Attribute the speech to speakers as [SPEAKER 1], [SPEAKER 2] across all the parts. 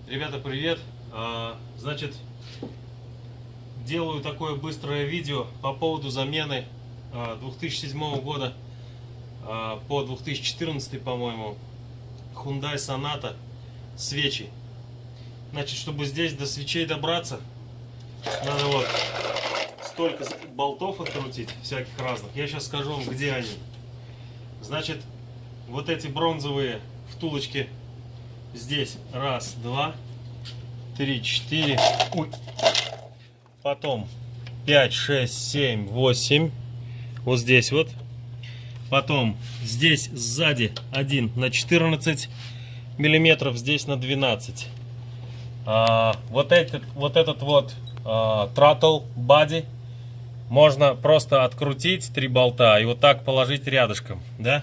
[SPEAKER 1] Ребята, привет! Значит, делаю такое быстрое видео по поводу замены 2007 года по 2014, по-моему, Hyundai Sonata свечи. Значит, чтобы здесь до свечей добраться, надо вот столько болтов открутить, всяких разных. Я сейчас скажу вам, где они. Значит, вот эти бронзовые втулочки здесь. Раз, два, три, четыре. Ой. Потом 5, 6, 7, 8. Вот здесь вот. Потом здесь сзади один на 14 миллиметров, здесь на 12. Вот этот throttle body можно просто открутить 3 болта и вот так положить рядышком, да?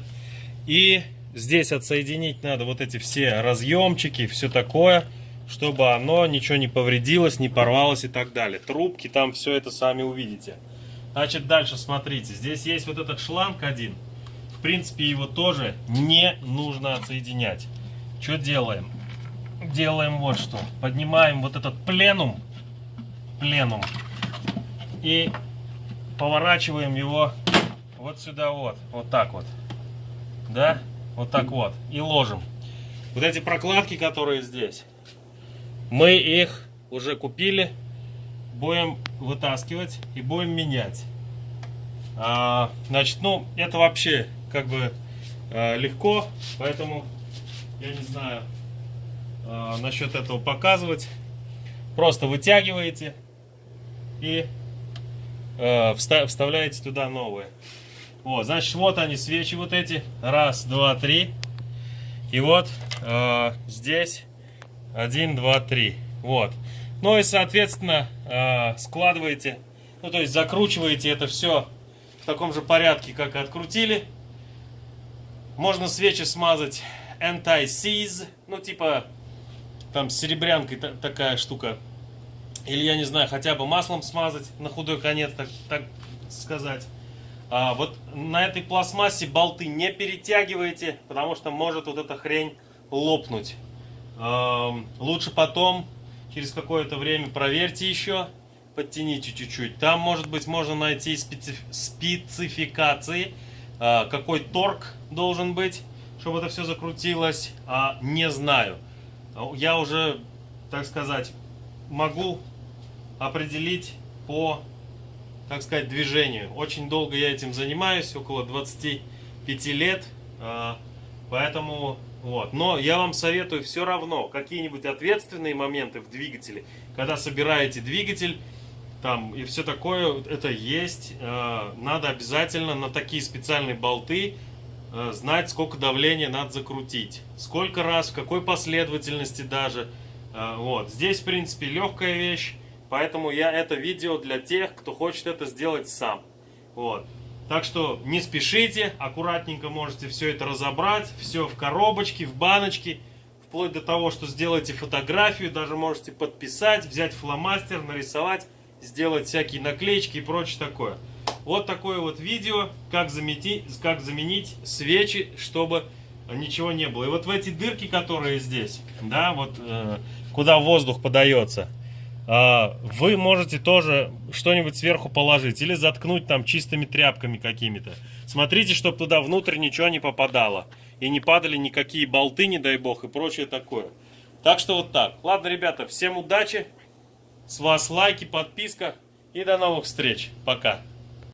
[SPEAKER 1] И здесь отсоединить надо вот эти все разъемчики, все такое, чтобы оно ничего не повредилось, не порвалось и так далее. Трубки, там все это сами увидите. Значит, дальше смотрите, здесь есть вот этот шланг один. В принципе, его тоже не нужно отсоединять. Что делаем? Делаем вот что. Поднимаем вот этот пленум и поворачиваем его вот сюда вот так вот, да, вот так вот, и ложим. Вот эти прокладки, которые здесь, мы их уже купили, будем вытаскивать и будем менять. Значит, ну, это вообще как бы легко, поэтому я не знаю насчет этого показывать. Просто вытягиваете и вставляете туда новые. Вот, значит, вот они, свечи вот эти. Раз, два, три. И вот здесь 1, 2, 3. Вот. Ну и, соответственно, складываете, ну, то есть закручиваете это все в таком же порядке, как и открутили. Можно свечи смазать anti-seize, ну, типа, там с серебрянкой такая штука. Или, я не знаю, хотя бы маслом смазать на худой конец, так сказать. Вот на этой пластмассе болты не перетягивайте, потому что может вот эта хрень лопнуть. Лучше потом, через какое-то время, проверьте еще, подтяните чуть-чуть. Там, может быть, можно найти спецификации, какой торг должен быть, чтобы это все закрутилось. Не знаю. Я уже, так сказать, могу определить по, так сказать, движению. Очень долго я этим занимаюсь, около 25 лет, поэтому вот. Но я вам советую все равно какие-нибудь ответственные моменты в двигателе, когда собираете двигатель, там и все такое, это есть, надо обязательно на такие специальные болты знать, сколько давления надо закрутить, сколько раз, в какой последовательности даже. Вот. Здесь, в принципе, легкая вещь. Поэтому это видео для тех, кто хочет это сделать сам. Вот. Так что не спешите, аккуратненько можете все это разобрать. Все в коробочке, в баночке. Вплоть до того, что сделаете фотографию, даже можете подписать, взять фломастер, нарисовать, сделать всякие наклеечки и прочее такое. Вот такое вот видео, как заменить свечи, чтобы ничего не было. И вот в эти дырки, которые здесь, да, вот куда воздух подается, вы можете тоже что-нибудь сверху положить или заткнуть там чистыми тряпками какими-то. Смотрите, чтобы туда внутрь ничего не попадало и не падали никакие болты, не дай бог, и прочее такое. Так что вот так. Ладно, ребята, всем удачи, с вас лайки, подписка и до новых встреч. Пока.